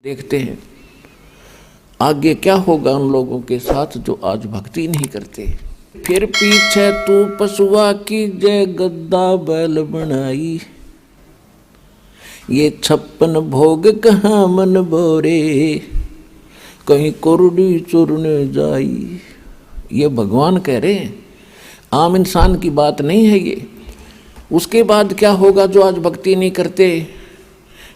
देखते हैं आगे क्या होगा उन लोगों के साथ जो आज भक्ति नहीं करते। फिर पीछे तू पशुआ की जय गद्दा बैल बनाई, ये 56 भोग कहाँ मन बोरे, कहीं कुरडी चुरने जाई। ये भगवान कह रहे हैं, आम इंसान की बात नहीं है ये। उसके बाद क्या होगा जो आज भक्ति नहीं करते।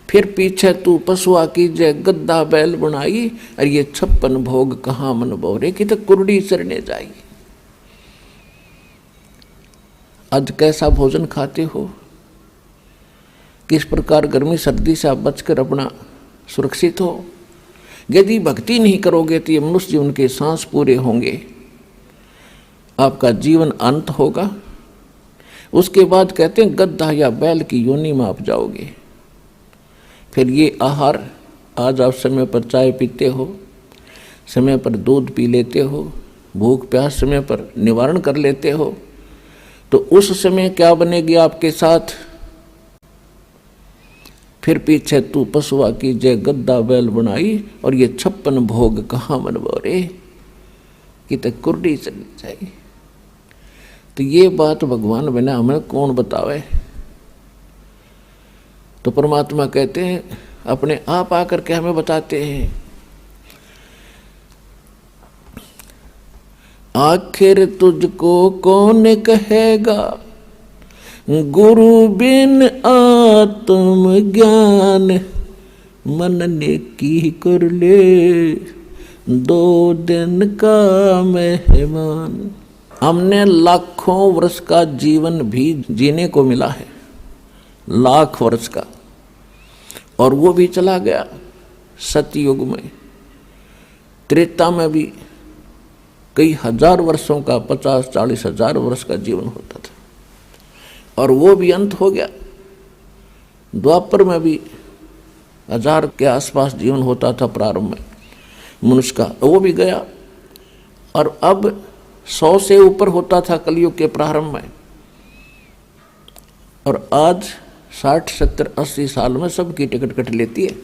फिर पीछे तू पशुआ की जय गद्दा बैल बनाई, और ये 56 भोग कहाँ मन बोरे, कि तो कुरडी चरने जाई। आज कैसा भोजन खाते हो, किस प्रकार गर्मी सर्दी से आप बचकर अपना सुरक्षित हो। यदि भक्ति नहीं करोगे तो ये मनुष्य जीवन के सांस पूरे होंगे, आपका जीवन अंत होगा। उसके बाद कहते हैं गद्दा या बैल की योनि में आप जाओगे। फिर ये आहार, आज आप समय पर चाय पीते हो, समय पर दूध पी लेते हो, भूख प्यास समय पर निवारण कर लेते हो, तो उस समय क्या बनेगी आपके साथ। फिर पीछे तू पशुआ की जय गद्दा बैल बनाई, और ये 56 भोग कहाँ मन बोरे, कि तक कुरडी चली जाए। तो ये बात भगवान बिना हमें कौन बतावे। तो परमात्मा कहते हैं अपने आप आकर के हमें बताते हैं। आखिर तुझको कौन कहेगा, गुरु बिन आत्म ज्ञान, मन ने की कर ले 2 दिन का मेहमान। हमने लाखों वर्ष का जीवन भी जीने को मिला है, लाख वर्ष का, और वो भी चला गया। सतयुग में, त्रेता में भी कई हजार वर्षों का, 50-40 हजार वर्ष का जीवन होता था, और वो भी अंत हो गया। द्वापर में भी 1000 के आसपास जीवन होता था प्रारंभ में मनुष्य का, वो भी गया। और अब 100 से ऊपर होता था कलयुग के प्रारंभ में, और आज 60, 70, 80 साल में सबकी टिकट कट लेती है।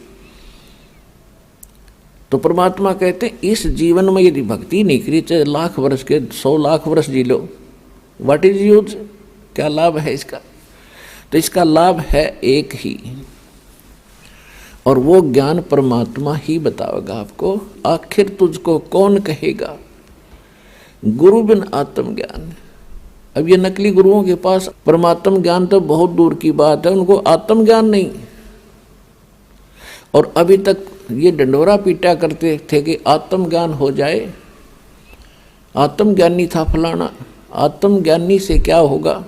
तो परमात्मा कहते हैं इस जीवन में यदि भक्ति नहीं करी, चाहे लाख वर्ष के 100 लाख वर्ष जी लो, व्हाट इज यूज, क्या लाभ है इसका। तो इसका लाभ है एक ही, और वो ज्ञान परमात्मा ही बताएगा आपको। आखिर तुझको कौन कहेगा, गुरु बिन आत्म ज्ञान। अब ये नकली गुरुओं के पास परमात्म ज्ञान तो बहुत दूर की बात है, उनको आत्म ज्ञान नहीं। और अभी तक ये डंडोरा पीटा करते थे कि आत्म ज्ञान हो जाए, आत्मज्ञानी था फलाना। आत्मज्ञानी से क्या होगा,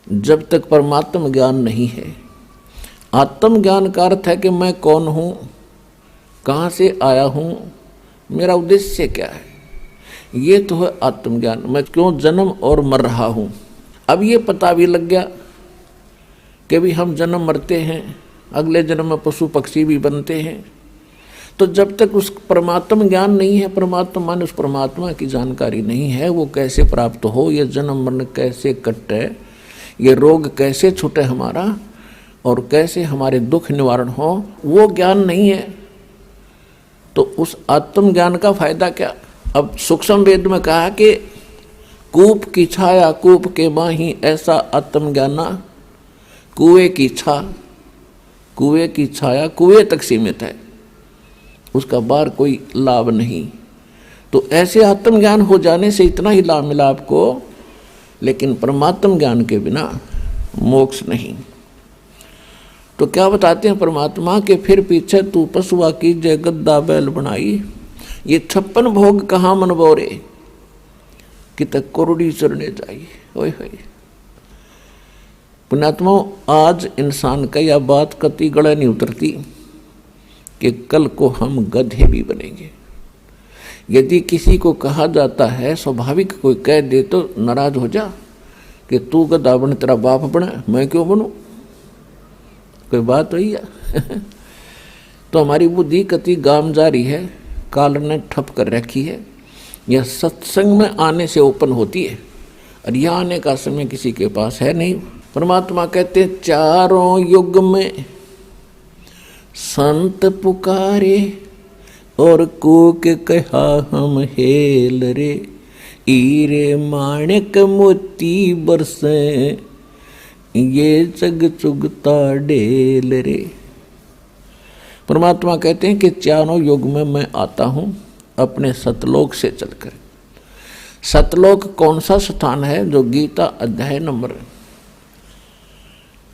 जब तक परमात्म ज्ञान नहीं है। आत्मज्ञान का अर्थ है कि मैं कौन हूँ, कहाँ से आया हूँ, मेरा उद्देश्य क्या है, ये तो है आत्मज्ञान। मैं क्यों जन्म और मर रहा हूँ। अब ये पता भी लग गया कि भी हम जन्म मरते हैं, अगले जन्म में पशु पक्षी भी बनते हैं। तो जब तक उस परमात्म ज्ञान नहीं है, परमात्मा मान उस परमात्मा की जानकारी नहीं है, वो कैसे प्राप्त हो, ये जन्म मरण कैसे कटे, ये रोग कैसे छूटे हमारा, और कैसे हमारे दुख निवारण हो, वो ज्ञान नहीं है। तो उस आत्म ज्ञान का फायदा क्या। अब सूक्ष्म वेद में कहा कि कूप की छाया कूप के माही, ऐसा आत्मज्ञाना कुएं की छा, कुएं की छाया कुएं तक सीमित है, उसका बाहर कोई लाभ नहीं। तो ऐसे आत्मज्ञान हो जाने से इतना ही लाभ मिला आपको, लेकिन परमात्म ज्ञान के बिना मोक्ष नहीं। तो क्या बताते हैं परमात्मा के, फिर पीछे तू पशुआ की जय गद्दा बैल बनाई, ये 56 भोग कहाँ मन बोरे, कि तक कुरडी चरने जाई। ओए होए पुण्यात्मा, आज इंसान का यह बात कति गले नहीं उतरती कि कल को हम गधे भी बनेंगे। यदि किसी को कहा जाता है, स्वाभाविक कोई कह दे तो नाराज हो जा कि तू गधा बन, तेरा बाप बना, मैं क्यों बनूं, कोई बात हुई है। तो हमारी बुद्धि कति गाम जारी है, काल ने ठप कर रखी है। यह सत्संग में आने से ओपन होती है, और यह आने का समय किसी के पास है नहीं। परमात्मा कहते हैं चारों युग में संत पुकारे और कूक कहा हम हेल रे, हीरे माणिक मोती बरसे ये जग चुगता ढेल रे। परमात्मा कहते हैं कि चारों युग में मैं आता हूं अपने सतलोक से चलकर। सतलोक कौन सा स्थान है? जो गीता अध्याय नंबर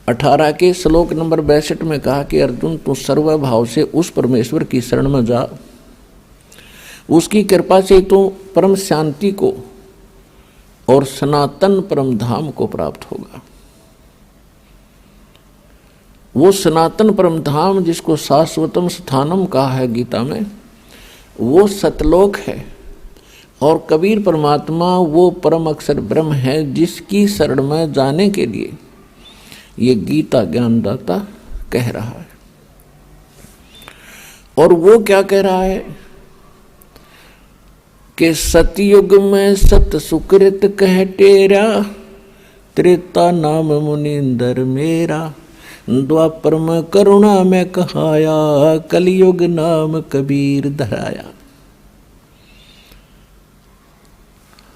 18 के श्लोक नंबर 62 में कहा कि अर्जुन तू सर्वभाव से उस परमेश्वर की शरण में जा, उसकी कृपा से तू परम शांति को और सनातन परम धाम को प्राप्त होगा। वो सनातन परम धाम जिसको शाश्वतम स्थानम कहा है गीता में, वो सतलोक है। और कबीर परमात्मा वो परम अक्षर ब्रह्म है जिसकी शरण में जाने के लिए ये गीता ज्ञानदाता कह रहा है। और वो क्या कह रहा है कि सतयुग में सत सुकृत कह टेरा, त्रेता नाम मुनिंदर मेरा, द्वापर में करुणा में कहाया, कलयुग नाम कबीर धराया।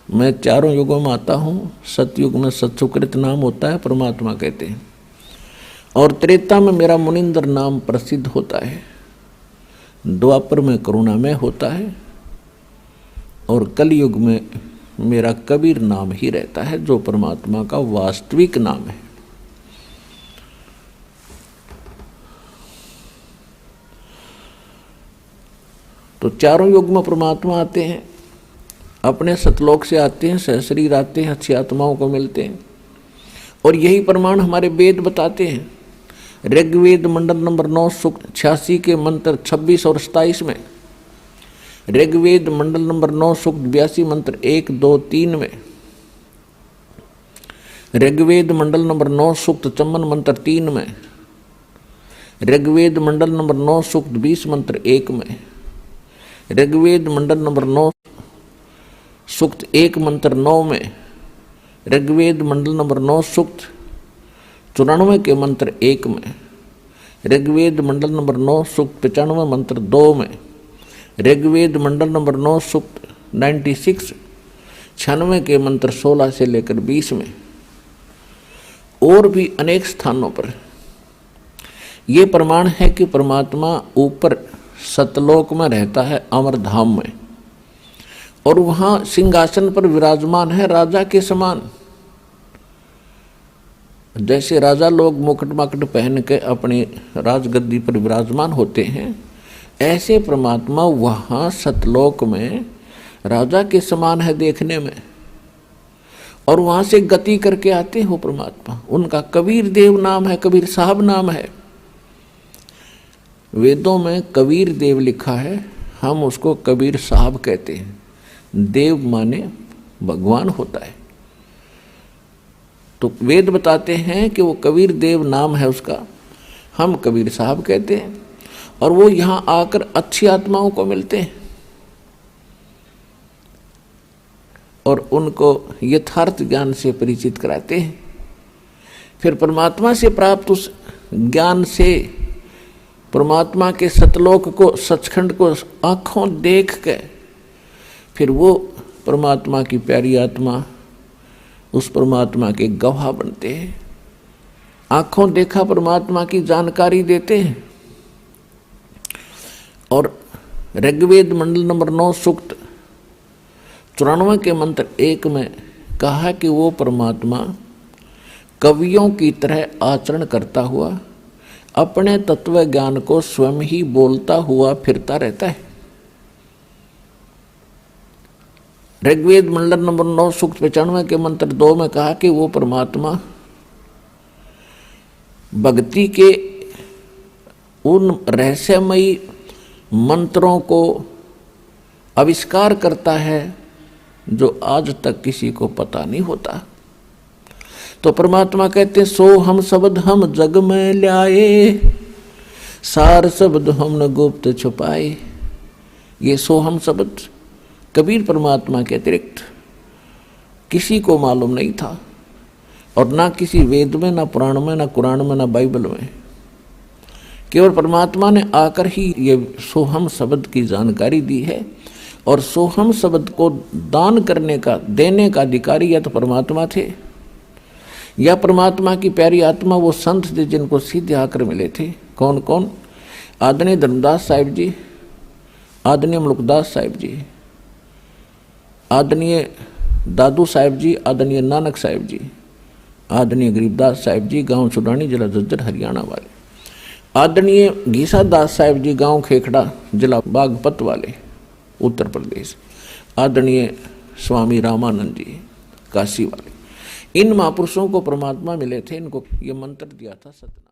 मैं चारों युगों में आता हूँ। सतयुग में सत्सुकृत नाम होता है, परमात्मा कहते हैं, और त्रेता में मेरा मुनिंदर नाम प्रसिद्ध होता है, द्वापर में करुणा में होता है, और कलयुग में मेरा कबीर नाम ही रहता है जो परमात्मा का वास्तविक नाम है। तो चारों युग में परमात्मा आते हैं, अपने सतलोक से आते हैं, सहशरीर आते हैं, अच्छी आत्माओं को मिलते हैं। और यही प्रमाण हमारे वेद बताते हैं। ऋग्वेद मंडल नंबर 9 सूक्त 86 के मंत्र 26 और 27 में, ऋग्वेद मंडल नंबर 9 सूक्त 82 मंत्र 1, 2, 3 में, ऋग्वेद मंडल नंबर 9 सूक्त 54 मंत्र 3 में, ऋग्वेद मंडल नंबर 9 सूक्त 20 मंत्र 1 में, ऋग्वेद मंडल नंबर 9 सूक्त 1 मंत्र 9 में, ऋग्वेद मंडल नंबर 9 सूक्त 94 के मंत्र 1 में, ऋग्वेद मंडल नंबर 9 सूक्त 95 मंत्र 2 में, ऋग्वेद मंडल नंबर 9 सूक्त 96 के मंत्र 16 से लेकर 20 में, और भी अनेक स्थानों पर ये प्रमाण है कि परमात्मा ऊपर सतलोक में रहता है, अमरधाम में, और वहां सिंहासन पर विराजमान है राजा के समान। जैसे राजा लोग मुकुट माकुट पहन के अपनी राजगद्दी पर विराजमान होते हैं, ऐसे परमात्मा वहां सतलोक में राजा के समान है देखने में। और वहां से गति करके आते हो परमात्मा। उनका कबीर देव नाम है, कबीर साहब नाम है। वेदों में कबीर देव लिखा है, हम उसको कबीर साहब कहते हैं। देव माने भगवान होता है। तो वेद बताते हैं कि वो कबीर देव नाम है उसका, हम कबीर साहब कहते हैं। और वो यहाँ आकर अच्छी आत्माओं को मिलते हैं और उनको यथार्थ ज्ञान से परिचित कराते हैं। फिर परमात्मा से प्राप्त उस ज्ञान से परमात्मा के सतलोक को, सचखंड को आँखों देख के फिर वो परमात्मा की प्यारी आत्मा उस परमात्मा के गवाह बनते हैं। आँखों देखा परमात्मा की जानकारी देते हैं। और ऋग्वेद मंडल नंबर 9 सूक्त 94 के मंत्र 1 में कहा कि वो परमात्मा कवियों की तरह आचरण करता हुआ अपने तत्व ज्ञान को स्वयं ही बोलता हुआ फिरता रहता है। ऋग्वेद मंडल नंबर 9 सूक्त 95 के मंत्र 2 में कहा कि वो परमात्मा भक्ति के उन रहस्यमयी मंत्रों को आविष्कार करता है जो आज तक किसी को पता नहीं होता। तो परमात्मा कहते सो हम शब्द हम जग में ल्याए, सार शब्द हमने गुप्त छुपाए। ये सो हम शब्द कबीर परमात्मा के अतिरिक्त किसी को मालूम नहीं था, और ना किसी वेद में, ना पुराण में, ना कुरान में, ना बाइबल में। केवल परमात्मा ने आकर ही ये सोहम शब्द की जानकारी दी है। और सोहम शब्द को दान करने का, देने का अधिकारी या तो परमात्मा थे, या परमात्मा की प्यारी आत्मा वो संत थे जिनको सीधे आकर मिले थे। कौन कौन? आदरणीय धर्मदास साहिब जी, आदरणीय मुल्कदास साहिब जी, आदरणीय दादू साहिब जी, आदरणीय नानक साहिब जी, आदरणीय गरीबदास साहिब जी, गांव सुडानी, जिला झज्जर, हरियाणा वाले, आदरणीय घीसा दास साहिब जी, गांव खेखड़ा, जिला बागपत वाले, उत्तर प्रदेश, आदरणीय स्वामी रामानंद जी, काशी वाले। इन महापुरुषों को परमात्मा मिले थे, इनको ये मंत्र दिया था सतना।